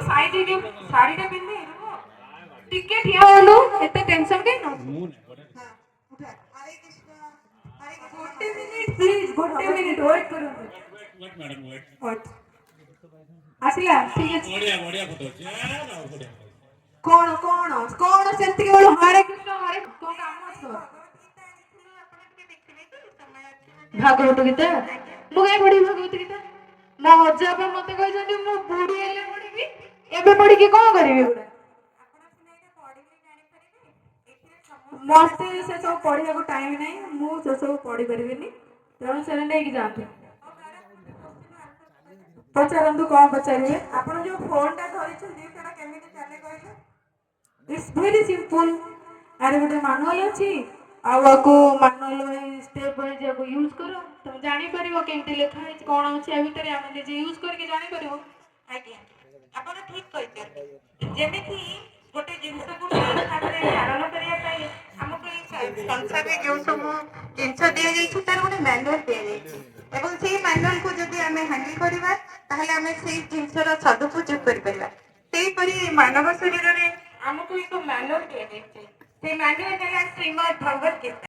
ଶାଢ଼ୀଟା ପିନ୍ଧି ଟିକେ ଠିଆ ହେଲୁ ଏତେ ଟେନସନ କାଇଁ ନ ଗୋଟେ ମିନିଟ ପ୍ଲିଜ ଗୋଟେ ମିନିଟ ୱେଟ୍ କରନ୍ତୁ ୱେଟ୍ ଆସିଲା ଠିକ ଅଛି କଣ କଣ କଣ ସେତିକି ବେଳୁ ହରେ କୃଷ୍ଣ ହରେ କଣ କାମ ଅଛି ଭାଗବତ ଗୀତା ମୁଁ କାଇଁ ପଢିବି ଭାଗବତ ଗୀତା ମୋ ଅଜାପା ମତେ କହିଛନ୍ତି ମୁଁ ବୁଢୀ ହେଲେ ପଢିବି ଏବେ ପଢିକି କଣ କରିବି ଏଗୁଡା ମତେ ସେ ସବୁ ପଢିବାକୁ ଟାଇମ ନାହିଁ ମୁଁ ସେ ସବୁ ପଢି ପାରିବିନି ତେଣୁ ସେଟା ନେଇକି ଯାଆନ୍ତୁ ପଚାରନ୍ତୁ କଣ ପଚାରିବେ ଆପଣ ଯୋଉ ଫୋନଟା ଧରିଛନ୍ତି ସେଟା କେମିତି ଚାଲେ କହିଲେ ଇଟ୍ସ ଭେରି ସିମ୍ପଲ ଆରେ ଗୋଟେ ମାନୁଆଲ ଅଛି ଆଉ ଆକୁ ମାନୁଆଲ ସ୍ଟେପ ୱାଇଜ ଆକୁ ୟୁଜ କର ତମେ ଜାଣିପାରିବ କେମିତି ଲେଖା ହେଇଛି କଣ ଅଛି ଆ ଭିତରେ ଆମେ ନିଜେ ୟୁଜ କରିକି ଜାଣିପାରିବ ଆଜ୍ଞା ଆପଣ ଠିକ କହିଛନ୍ତି ଯେମିତି ଗୋଟେ ଜିନିଷକୁ ଠିକ ଭାବରେ ଧାରଣ କରିବା ପାଇଁ ଆମକୁ ଏଇ ସଂସାରରେ ଯେଉଁ ସବୁ ଜିନିଷ ଦିଆଯାଇଛି ତାର ଗୋଟେ ମ୍ୟାନୁଆଲ ଦିଆଯାଇଛି ଏବଂ ସେଇ ମ୍ୟାନୁଆଲକୁ ଯଦି ଆମେ ହ୍ୟାଣ୍ଡେଲ କରିବା ତାହେଲେ ଆମେ ସେଇ ଜିନିଷର ସଦୁପଯୋଗ କରିପାରିବା ସେହିପରି ମାନବ ଶରୀରରେ ଆମକୁ ଏକ ମ୍ୟାନୁଆଲ ଦିଆଯାଇଛି ସେଇ ମ୍ୟାନୁଆଲ ହେଲା ଶ୍ରୀମଦ ଭଗବତ ଗୀତା